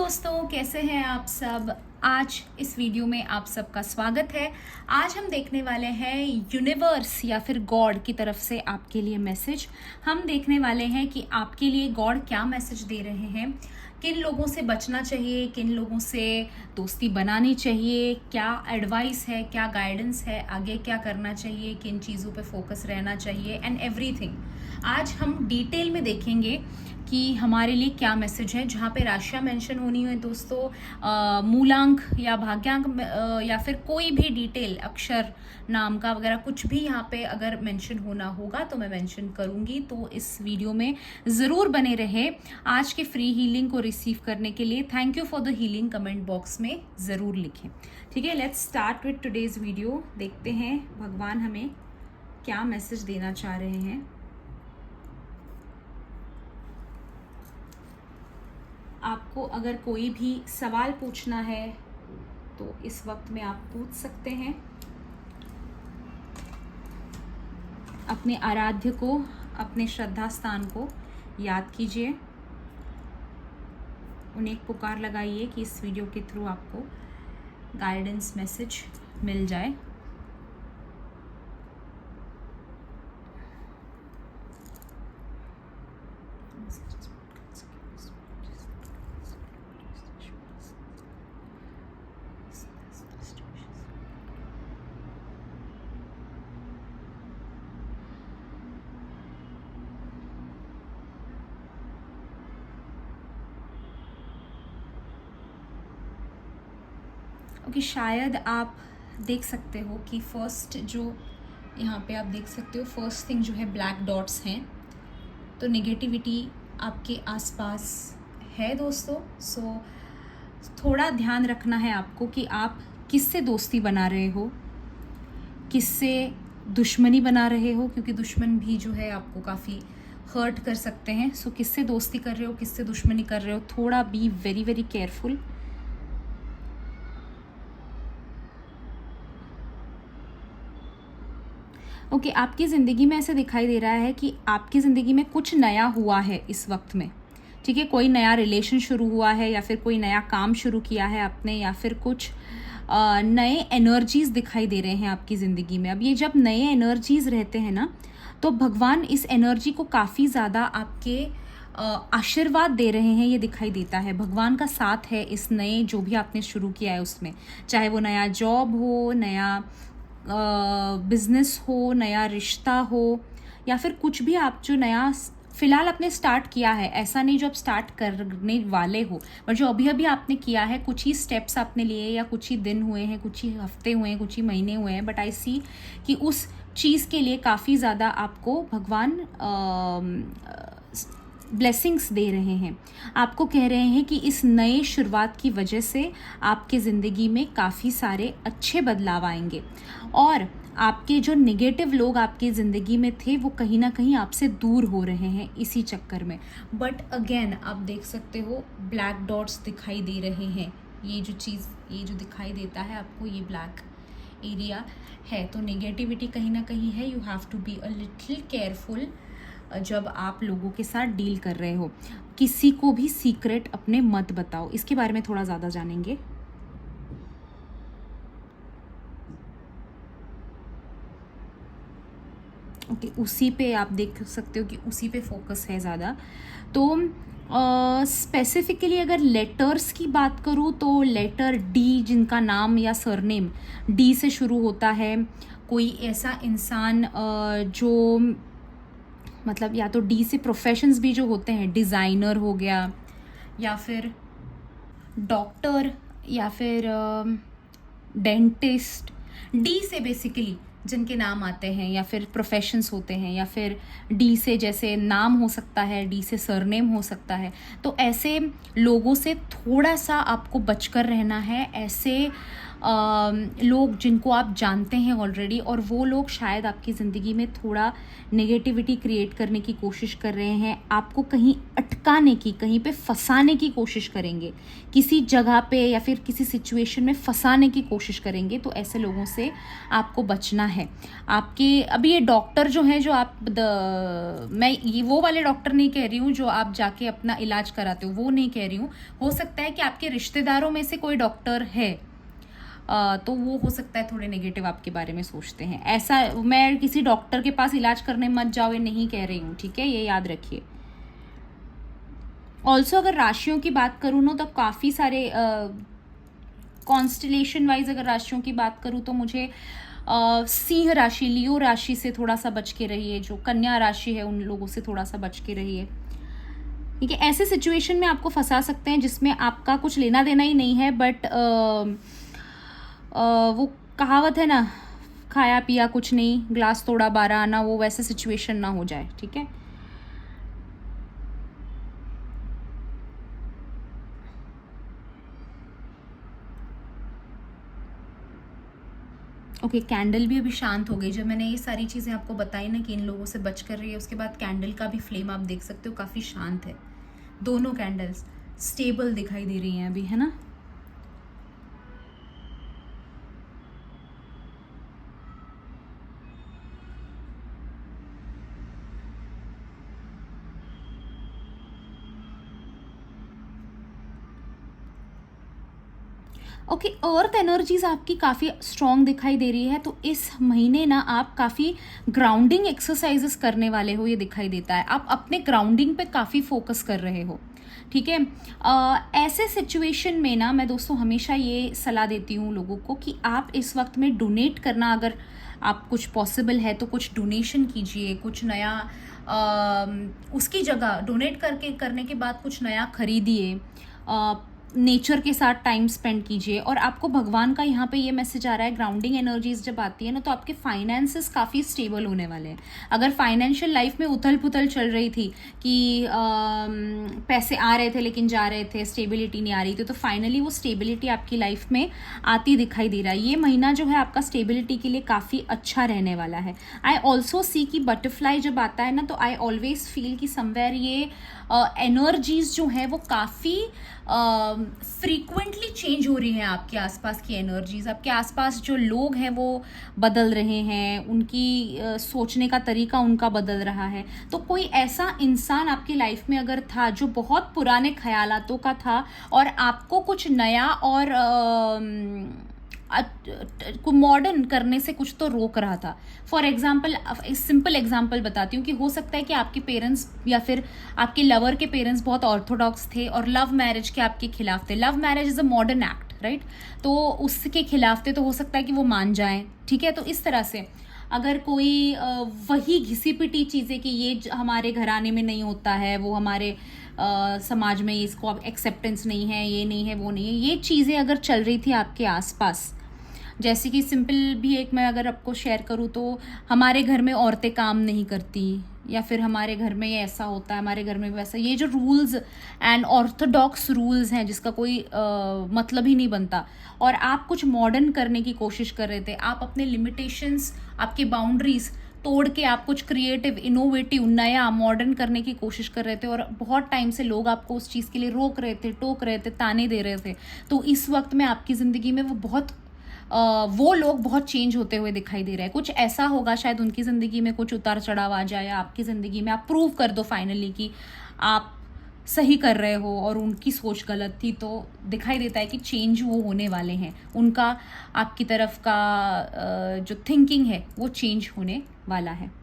दोस्तों, कैसे हैं आप सब। आज इस वीडियो में आप सबका स्वागत है। आज हम देखने वाले हैं यूनिवर्स या फिर गॉड की तरफ से आपके लिए मैसेज। हम देखने वाले हैं कि आपके लिए गॉड क्या मैसेज दे रहे हैं, किन लोगों से बचना चाहिए, किन लोगों से दोस्ती बनानी चाहिए, क्या एडवाइस है, क्या गाइडेंस है, आगे क्या करना चाहिए, किन चीज़ों पे फोकस रहना चाहिए एंड एवरीथिंग। आज हम डिटेल में देखेंगे कि हमारे लिए क्या मैसेज है। जहाँ पे राशियाँ मेंशन होनी है दोस्तों, मूलांक या भाग्यांक या फिर कोई भी डिटेल अक्षर नाम का वगैरह कुछ भी यहाँ पे अगर मेंशन होना होगा तो मैं मेंशन करूँगी। तो इस वीडियो में ज़रूर बने रहे। आज के फ्री हीलिंग को रिसीव करने के लिए thank you for the healing comment box में ज़रूर लिखें। ठीक है, let's start with today's video. देखते हैं भगवान हमें क्या मैसेज देना चाह रहे हैं। आपको अगर कोई भी सवाल पूछना है तो इस वक्त में आप पूछ सकते हैं। अपने आराध्य को, अपने श्रद्धा स्थान को याद कीजिए, उन्हें एक पुकार लगाइए कि इस वीडियो के थ्रू आपको गाइडेंस मैसेज मिल जाए। ओके, शायद आप देख सकते हो कि फर्स्ट जो यहाँ पे आप देख सकते हो, फर्स्ट थिंग जो है ब्लैक डॉट्स हैं। तो नेगेटिविटी आपके आसपास है दोस्तों। सो थोड़ा ध्यान रखना है आपको कि आप किससे दोस्ती बना रहे हो, किससे दुश्मनी बना रहे हो, क्योंकि दुश्मन भी जो है आपको काफ़ी हर्ट कर सकते हैं। सो किससे दोस्ती कर रहे हो, किससे दुश्मनी कर रहे हो, थोड़ा be very very careful. Okay, आपकी ज़िंदगी में ऐसे दिखाई दे रहा है कि आपकी ज़िंदगी में कुछ नया हुआ है इस वक्त में। ठीक है, कोई नया रिलेशन शुरू हुआ है या फिर कोई नया काम शुरू किया है आपने, या फिर कुछ नए एनर्जीज़ दिखाई दे रहे हैं आपकी ज़िंदगी में। अब ये जब नए एनर्जीज़ रहते हैं ना, तो भगवान इस एनर्जी को काफ़ी ज़्यादा आपके आशीर्वाद दे रहे हैं, ये दिखाई देता है। भगवान का साथ है इस नए जो भी आपने शुरू किया है उसमें, चाहे वो नया जॉब हो, नया बिजनेस हो, नया रिश्ता हो, या फिर कुछ भी आप जो नया फिलहाल आपने स्टार्ट किया है। ऐसा नहीं जो आप स्टार्ट करने वाले हो, पर जो अभी अभी आपने किया है, कुछ ही स्टेप्स आपने लिए, या कुछ ही दिन हुए हैं, कुछ ही हफ्ते हुए हैं, कुछ ही महीने हुए हैं, बट आई सी कि उस चीज़ के लिए काफ़ी ज़्यादा आपको भगवान ब्लेसिंग्स दे रहे हैं। आपको कह रहे हैं कि इस नए शुरुआत की वजह से आपके ज़िंदगी में काफ़ी सारे अच्छे बदलाव आएंगे, और आपके जो नेगेटिव लोग आपकी ज़िंदगी में थे वो कहीं ना कहीं आपसे दूर हो रहे हैं इसी चक्कर में। बट अगेन आप देख सकते हो ब्लैक डॉट्स दिखाई दे रहे हैं। ये जो चीज़, ये जो दिखाई देता है आपको, ये ब्लैक एरिया है। तो नेगेटिविटी कहीं ना कहीं है। You have to be a little careful जब आप लोगों के साथ डील कर रहे हो। किसी को भी सीक्रेट अपने मत बताओ। इसके बारे में थोड़ा ज़्यादा जानेंगे। ओके, उसी पे आप देख सकते हो कि उसी पे फोकस है ज़्यादा। तो स्पेसिफिकली अगर लेटर्स की बात करूँ तो लेटर डी, जिनका नाम या सरनेम डी से शुरू होता है, कोई ऐसा इंसान जो मतलब या तो डी से प्रोफेशंस भी जो होते हैं, डिज़ाइनर हो गया, या फिर डॉक्टर, या फिर डेंटिस्ट, डी से बेसिकली जिनके नाम आते हैं, या फिर प्रोफेशंस होते हैं, या फिर डी से जैसे नाम हो सकता है, डी से सरनेम हो सकता है। तो ऐसे लोगों से थोड़ा सा आपको बचकर रहना है। ऐसे लोग जिनको आप जानते हैं ऑलरेडी, और वो लोग शायद आपकी ज़िंदगी में थोड़ा नेगेटिविटी क्रिएट करने की कोशिश कर रहे हैं, आपको कहीं अटकाने की, कहीं पे फंसाने की कोशिश करेंगे, किसी जगह पे या फिर किसी सिचुएशन में फंसाने की कोशिश करेंगे। तो ऐसे लोगों से आपको बचना है। आपके अभी ये डॉक्टर जो हैं, जो आप मैं ये वो वाले डॉक्टर नहीं कह रही हूँ जो आप जाके अपना इलाज कराते हो, वो नहीं कह रही हूँ। हो सकता है कि आपके रिश्तेदारों में से कोई डॉक्टर है, तो वो हो सकता है थोड़े नेगेटिव आपके बारे में सोचते हैं। ऐसा, मैं किसी डॉक्टर के पास इलाज करने मत जाओ ये नहीं कह रही हूँ, ठीक है, ये याद रखिए। ऑल्सो अगर राशियों की बात करूँ ना, तो काफ़ी सारे कॉन्स्टलेशन वाइज अगर राशियों की बात करूँ तो मुझे सिंह राशि, लियो राशि से थोड़ा सा बच के रहिए। जो कन्या राशि है उन लोगों से थोड़ा सा बच के रहिए, ठीक है। ऐसे सिचुएशन में आपको फंसा सकते हैं जिसमें आपका कुछ लेना देना ही नहीं है, बट वो कहावत है ना, खाया पिया कुछ नहीं, ग्लास तोड़ा 12 आना, वो वैसे सिचुएशन ना हो जाए, ठीक है। ओके, कैंडल भी अभी शांत हो गई। जब मैंने ये सारी चीज़ें आपको बताई ना कि इन लोगों से बच कर रही है, उसके बाद कैंडल का भी फ्लेम आप देख सकते हो, काफ़ी शांत है। दोनों कैंडल्स स्टेबल दिखाई दे रही हैं अभी, है ना। ओके, अर्थ एनर्जीज आपकी काफ़ी स्ट्रॉन्ग दिखाई दे रही है। तो इस महीने ना आप काफ़ी ग्राउंडिंग एक्सरसाइजेस करने वाले हो, ये दिखाई देता है। आप अपने ग्राउंडिंग पे काफ़ी फोकस कर रहे हो, ठीक है। ऐसे सिचुएशन में ना मैं दोस्तों हमेशा ये सलाह देती हूँ लोगों को कि आप इस वक्त में डोनेट करना, अगर आप कुछ पॉसिबल है तो कुछ डोनेशन कीजिए, कुछ नया उसकी जगह डोनेट करने के बाद कुछ नया खरीदिए, नेचर के साथ टाइम स्पेंड कीजिए। और आपको भगवान का यहाँ पे ये मैसेज आ रहा है, ग्राउंडिंग एनर्जीज जब आती है ना, तो आपके फाइनेंसेस काफ़ी स्टेबल होने वाले हैं। अगर फाइनेंशियल लाइफ में उथल पुथल चल रही थी कि पैसे आ रहे थे लेकिन जा रहे थे, स्टेबिलिटी नहीं आ रही थी, तो फाइनली वो स्टेबिलिटी आपकी लाइफ में आती दिखाई दे रहा है। ये महीना जो है आपका स्टेबिलिटी के लिए काफ़ी अच्छा रहने वाला है। आई ऑल्सो सी कि बटरफ्लाई जब आता है ना, तो आई ऑलवेज फील कि समवेयर ये एनर्जीज जो है वो काफ़ी फ्रीक्वेंटली चेंज हो रही हैं। आपके आसपास की एनर्जीज, आपके आसपास जो लोग हैं वो बदल रहे हैं, उनकी सोचने का तरीका उनका बदल रहा है। तो कोई ऐसा इंसान आपकी लाइफ में अगर था जो बहुत पुराने ख्यालातों का था और आपको कुछ नया और मॉडर्न करने से कुछ तो रोक रहा था। फॉर एग्जाम्पल, सिंपल एग्जाम्पल बताती हूँ कि हो सकता है कि आपके पेरेंट्स या फिर आपके लवर के पेरेंट्स बहुत ऑर्थोडॉक्स थे और लव मैरिज के आपके खिलाफ थे। Love marriage is a modern act, right, तो उसके खिलाफ थे, तो हो सकता है कि वो मान जाएं, ठीक है। तो इस तरह से अगर कोई वही घिसी पिटी चीज़ें कि ये हमारे घराने में नहीं होता है, वो हमारे समाज में इसको एक्सेप्टेंस नहीं है, ये नहीं है, वो नहीं है, ये चीज़ें अगर चल रही थी आपके आसपास, जैसे कि सिंपल भी एक मैं अगर आपको शेयर करूँ तो हमारे घर में औरतें काम नहीं करती, या फिर हमारे घर में ये ऐसा होता है, हमारे घर में वैसा, ये जो रूल्स एंड ऑर्थोडॉक्स रूल्स हैं जिसका कोई मतलब ही नहीं बनता, और आप कुछ मॉडर्न करने की कोशिश कर रहे थे, आप अपने लिमिटेशंस, आपके बाउंड्रीज तोड़ के आप कुछ क्रिएटिव, इनोवेटिव, नया, मॉडर्न करने की कोशिश कर रहे थे, और बहुत टाइम से लोग आपको उस चीज़ के लिए रोक रहे थे, टोक रहे थे, ताने दे रहे थे। तो इस वक्त में आपकी ज़िंदगी में वो लोग बहुत चेंज होते हुए दिखाई दे रहे हैं। कुछ ऐसा होगा, शायद उनकी ज़िंदगी में कुछ उतार चढ़ाव आ जाए, या आपकी ज़िंदगी में आप प्रूव कर दो फाइनली कि आप सही कर रहे हो और उनकी सोच गलत थी। तो दिखाई देता है कि चेंज वो होने वाले हैं, उनका आपकी तरफ का जो थिंकिंग है वो चेंज होने वाला है।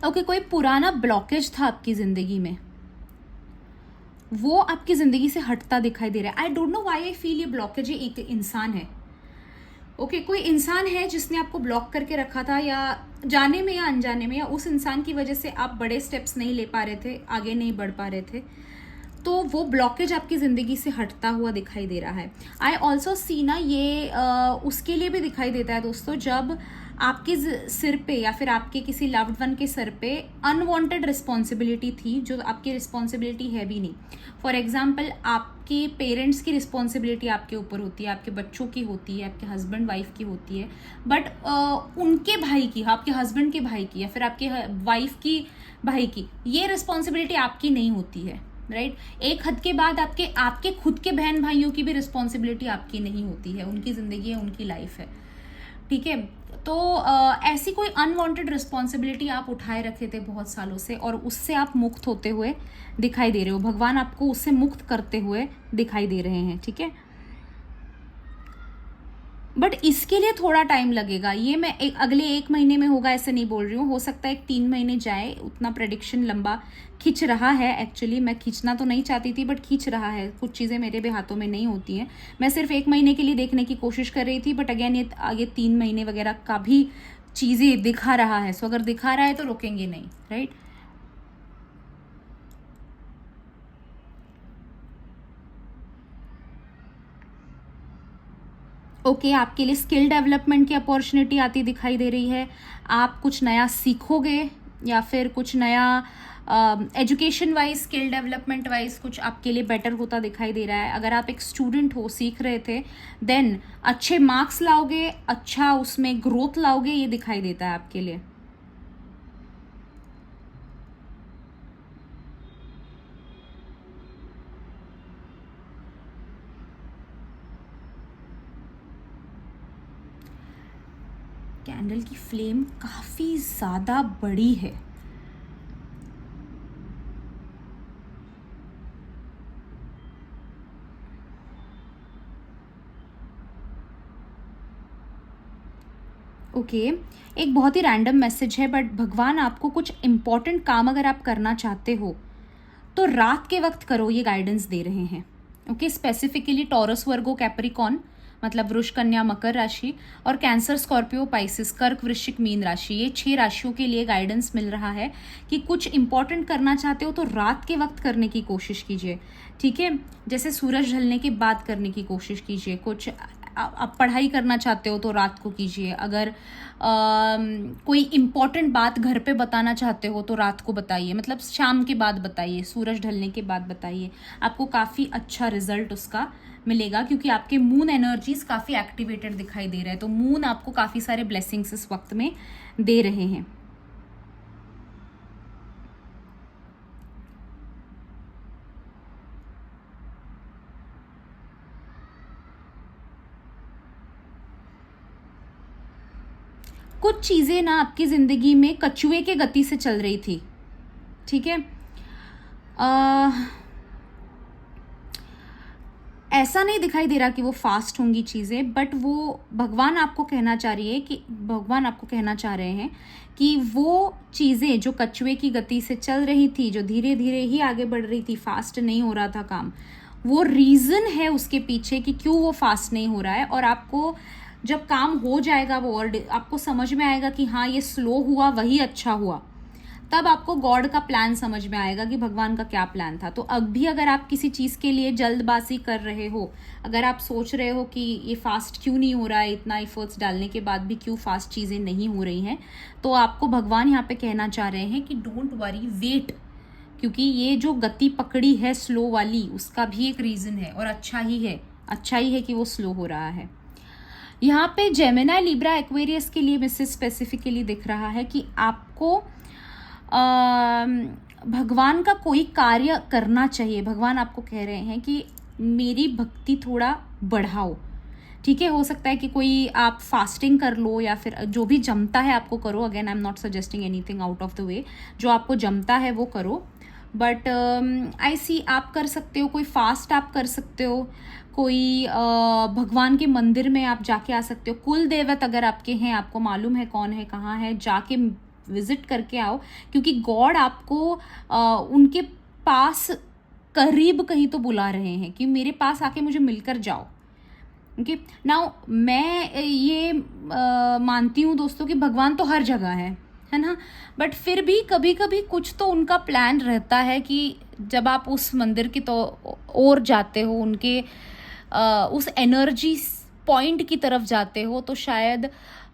ओके, कोई पुराना ब्लॉकेज था आपकी ज़िंदगी में, वो आपकी ज़िंदगी से हटता दिखाई दे रहा है। I don't know why I feel ये ब्लॉकेज एक इंसान है। ओके, कोई इंसान है जिसने आपको ब्लॉक करके रखा था, या जाने में या अनजाने में या उस इंसान की वजह से आप बड़े स्टेप्स नहीं ले पा रहे थे, आगे नहीं बढ़ पा रहे थे, तो वो ब्लॉकेज आपकी ज़िंदगी से हटता हुआ दिखाई दे रहा है। आई ऑल्सो सी ना ये उसके लिए भी दिखाई देता है दोस्तों, जब आपके सिर पे या फिर आपके किसी लव्ड वन के सिर पे अनवांटेड रिस्पॉन्सिबिलिटी थी, जो आपकी रिस्पॉन्सिबिलिटी है भी नहीं। फॉर एग्जाम्पल, आपके पेरेंट्स की रिस्पॉन्सिबिलिटी आपके ऊपर होती है, आपके बच्चों की होती है, आपके हस्बैंड वाइफ की होती है, बट उनके भाई की, आपके हस्बैंड के भाई की या फिर आपके वाइफ की भाई की, ये रिस्पॉन्सिबिलिटी आपकी नहीं होती है, राइट। एक हद के बाद आपके आपके खुद के बहन भाइयों की भी रिस्पॉन्सिबिलिटी आपकी नहीं होती है, उनकी ज़िंदगी है, उनकी लाइफ है, ठीक है। तो ऐसी कोई अनवांटेड रिस्पॉन्सिबिलिटी आप उठाए रखे थे बहुत सालों से, और उससे आप मुक्त होते हुए दिखाई दे रहे हो, भगवान आपको उससे मुक्त करते हुए दिखाई दे रहे हैं, ठीक है। बट इसके लिए थोड़ा टाइम लगेगा, ये मैं अगले 1 महीने में होगा ऐसे नहीं बोल रही हूँ, हो सकता है 3 महीने जाए, उतना प्रेडिक्शन लंबा खींच रहा है। एक्चुअली मैं खींचना तो नहीं चाहती थी, बट खींच रहा है, कुछ चीज़ें मेरे भी हाथों में नहीं होती हैं। मैं सिर्फ 1 महीने के लिए देखने की कोशिश कर रही थी, बट अगेन ये आगे 3 महीने वगैरह का भी चीज़ें दिखा रहा है। सो अगर दिखा रहा है तो रोकेंगे नहीं, राइट। ओके, आपके लिए स्किल डेवलपमेंट की अपॉर्चुनिटी आती दिखाई दे रही है, आप कुछ नया सीखोगे या फिर कुछ नया education wise, skill development wise कुछ आपके लिए बेटर होता दिखाई दे रहा है। अगर आप एक स्टूडेंट हो, सीख रहे थे, देन अच्छे मार्क्स लाओगे, अच्छा उसमें ग्रोथ लाओगे, ये दिखाई देता है आपके लिए। कैंडल की फ्लेम काफ़ी ज़्यादा बड़ी है, ओके। एक बहुत ही रैंडम मैसेज है, बट भगवान आपको कुछ इंपॉर्टेंट काम अगर आप करना चाहते हो तो रात के वक्त करो, ये गाइडेंस दे रहे हैं, ओके। स्पेसिफिकली टॉरस, वर्गो, कैप्रिकॉन मतलब वृष, कन्या, मकर राशि, और कैंसर, स्कॉर्पियो, पाइसिस, कर्क, वृश्चिक, मीन राशि, ये 6 राशियों के लिए गाइडेंस मिल रहा है कि कुछ इंपॉर्टेंट करना चाहते हो तो रात के वक्त करने की कोशिश कीजिए, ठीक है। जैसे सूरज ढलने के बाद करने की कोशिश कीजिए। कुछ आप पढ़ाई करना चाहते हो तो रात को कीजिए। अगर कोई इम्पॉर्टेंट बात घर पे बताना चाहते हो तो रात को बताइए, मतलब शाम के बाद बताइए, सूरज ढलने के बाद बताइए, आपको काफ़ी अच्छा रिजल्ट उसका मिलेगा, क्योंकि आपके मून एनर्जीज काफ़ी एक्टिवेटेड दिखाई दे रहे हैं। तो मून आपको काफ़ी सारे ब्लेसिंग्स इस वक्त में दे रहे हैं। कुछ चीज़ें ना आपकी ज़िंदगी में कछुए के गति से चल रही थी, ठीक है। ऐसा नहीं दिखाई दे रहा कि वो फास्ट होंगी चीज़ें, बट वो भगवान आपको कहना चाह रही है कि भगवान आपको कहना चाह रहे हैं कि वो चीज़ें जो कछुए की गति से चल रही थी, जो धीरे धीरे ही आगे बढ़ रही थी, फास्ट नहीं हो रहा था काम, वो रीज़न है उसके पीछे कि क्यों वो फास्ट नहीं हो रहा है। और आपको जब काम हो जाएगा वो, और आपको समझ में आएगा कि हाँ ये स्लो हुआ वही अच्छा हुआ, तब आपको गॉड का प्लान समझ में आएगा कि भगवान का क्या प्लान था। तो अब भी अगर आप किसी चीज़ के लिए जल्दबाजी कर रहे हो, अगर आप सोच रहे हो कि ये फास्ट क्यों नहीं हो रहा है, इतना एफर्ट्स डालने के बाद भी क्यों फास्ट चीज़ें नहीं हो रही हैं, तो आपको भगवान यहाँ पे कहना चाह रहे हैं कि डोंट वरी, वेट, क्योंकि ये जो गति पकड़ी है स्लो वाली, उसका भी एक रीज़न है, और अच्छा ही है कि वो स्लो हो रहा है। यहाँ पे जेमिनी, लिब्रा, एक्वेरियस के लिए मिसेस स्पेसिफिकली दिख रहा है कि आपको भगवान का कोई कार्य करना चाहिए। भगवान आपको कह रहे हैं कि मेरी भक्ति थोड़ा बढ़ाओ, ठीक है। हो सकता है कि कोई आप फास्टिंग कर लो, या फिर जो भी जमता है आपको करो। Again I am not suggesting anything out of the way, जो आपको जमता है वो करो। बट आई सी आप कर सकते हो, कोई फास्ट आप कर सकते हो, कोई भगवान के मंदिर में आप जाके आ सकते हो। कुल देवत अगर आपके हैं, आपको मालूम है कौन है कहाँ है, जाके विजिट करके आओ, क्योंकि गॉड आपको उनके पास करीब कहीं तो बुला रहे हैं कि मेरे पास आके मुझे मिलकर जाओ, ओके नाउ मैं ये मानती हूँ दोस्तों कि भगवान तो हर जगह है ना, बट फिर भी कभी कभी कुछ तो उनका प्लान रहता है कि जब आप उस मंदिर की तो ओर जाते हो, उनके उस एनर्जी पॉइंट की तरफ जाते हो, तो शायद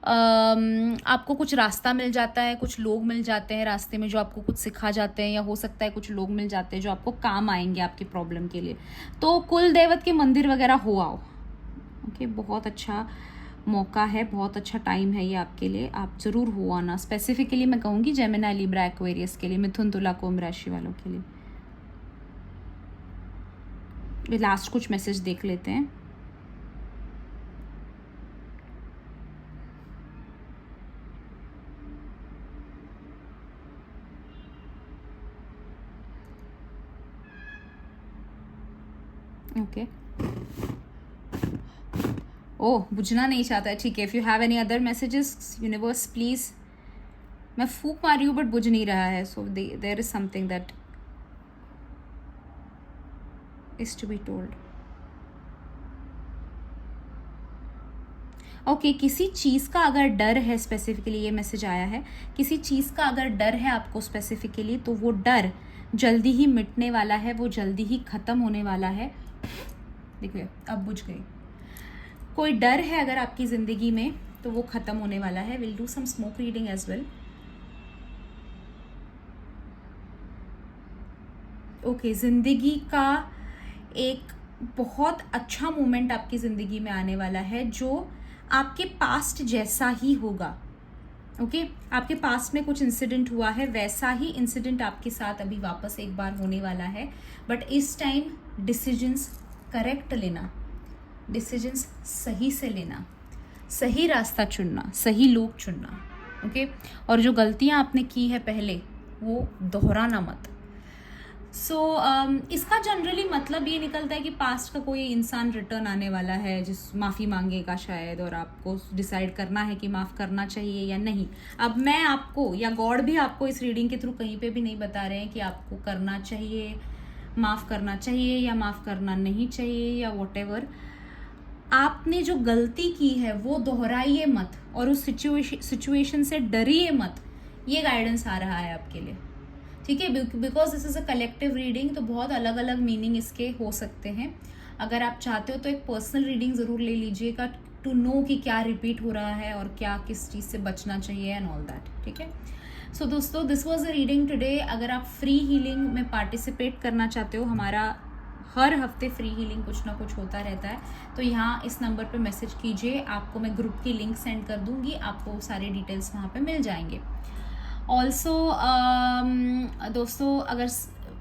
आपको कुछ रास्ता मिल जाता है, कुछ लोग मिल जाते हैं रास्ते में जो आपको कुछ सिखा जाते हैं, या हो सकता है कुछ लोग मिल जाते हैं जो आपको काम आएंगे आपकी प्रॉब्लम के लिए। तो कुल देवत के मंदिर वगैरह हो आओ। ओके बहुत अच्छा मौका है, बहुत अच्छा टाइम है ये आपके लिए, आप ज़रूर हो आना। स्पेसिफिकली मैं कहूँगी जेमिनी, लिब्रा, एक्वेरियस के लिए, मिथुन, तुला, कुंभ राशि वालों के लिए। लास्ट कुछ मैसेज देख लेते हैं। ओके ओह बुझना नहीं चाहता है, ठीक है। If you have any other messages universe please. मैं फूक मारी हूँ बट बुझ नहीं रहा है, so there is something that is to be told. Okay किसी चीज़ का अगर डर है, स्पेसिफिकली ये मैसेज आया है, किसी चीज़ का अगर डर है आपको स्पेसिफिकली, तो वो डर जल्दी ही मिटने वाला है, वो जल्दी ही ख़त्म होने वाला है। देखिए अब बुझ गई। कोई डर है अगर आपकी ज़िंदगी में तो वो ख़त्म होने वाला है। Will do some smoke reading as well. Okay ज़िंदगी का एक बहुत अच्छा मोमेंट आपकी ज़िंदगी में आने वाला है जो आपके पास्ट जैसा ही होगा। ओके आपके पास्ट में कुछ इंसिडेंट हुआ है, वैसा ही इंसिडेंट आपके साथ अभी वापस एक बार होने वाला है, बट इस टाइम डिसीजंस करेक्ट लेना, डिसीजंस सही से लेना, सही रास्ता चुनना, सही लोग चुनना। ओके और जो गलतियां आपने की है पहले वो दोहराना मत। इसका जनरली मतलब ये निकलता है कि पास्ट का कोई इंसान रिटर्न आने वाला है जिस माफ़ी मांगेगा शायद, और आपको डिसाइड करना है कि माफ़ करना चाहिए या नहीं। अब मैं आपको या गॉड भी आपको इस रीडिंग के थ्रू कहीं पे भी नहीं बता रहे हैं कि आपको करना चाहिए, माफ़ करना चाहिए या माफ़ करना नहीं चाहिए या वॉटेवर। आपने जो गलती की है वो दोहराइए मत और उस सिचुएशन से डरिए मत। ये गाइडेंस आ रहा है आपके लिए, ठीक है। Because this is a collective reading, तो बहुत अलग अलग मीनिंग इसके हो सकते हैं। अगर आप चाहते हो तो एक पर्सनल रीडिंग ज़रूर ले लीजिएगा टू नो कि क्या रिपीट हो रहा है और क्या किस चीज़ से बचना चाहिए एंड ऑल दैट, ठीक है। सो दोस्तों this was a reading today. अगर आप फ्री हीलिंग में पार्टिसिपेट करना चाहते हो, हमारा हर हफ्ते फ्री हीलिंग कुछ ना कुछ होता रहता है, तो यहाँ इस नंबर पे मैसेज कीजिए, आपको मैं ग्रुप की लिंक सेंड कर दूँगी, आपको सारे डिटेल्स वहाँ पे मिल जाएंगे। ऑल्सो दोस्तों अगर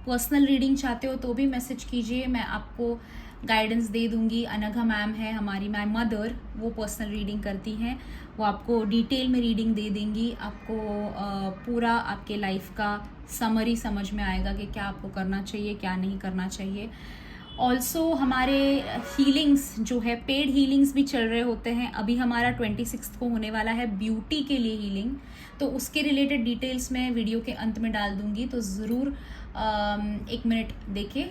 पर्सनल रीडिंग चाहते हो तो भी मैसेज कीजिए, मैं आपको गाइडेंस दे दूंगी। अनघा मैम है हमारी, माय मदर, वो पर्सनल रीडिंग करती हैं, वो आपको डिटेल में रीडिंग दे देंगी, आपको पूरा आपके लाइफ का समरी समझ में आएगा कि क्या आपको करना चाहिए क्या नहीं करना चाहिए। ऑल्सो हमारे हीलिंग्स जो है, पेड हीलिंग्स भी चल रहे होते हैं। अभी हमारा 26 को होने वाला है ब्यूटी के लिए हीलिंग, तो उसके रिलेटेड डिटेल्स मैं वीडियो के अंत में डाल दूंगी, तो ज़रूर 1 मिनट देके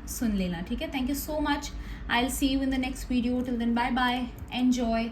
सुन लेना, ठीक है। Thank you so much. I will see you in the next video. Till then bye bye, enjoy.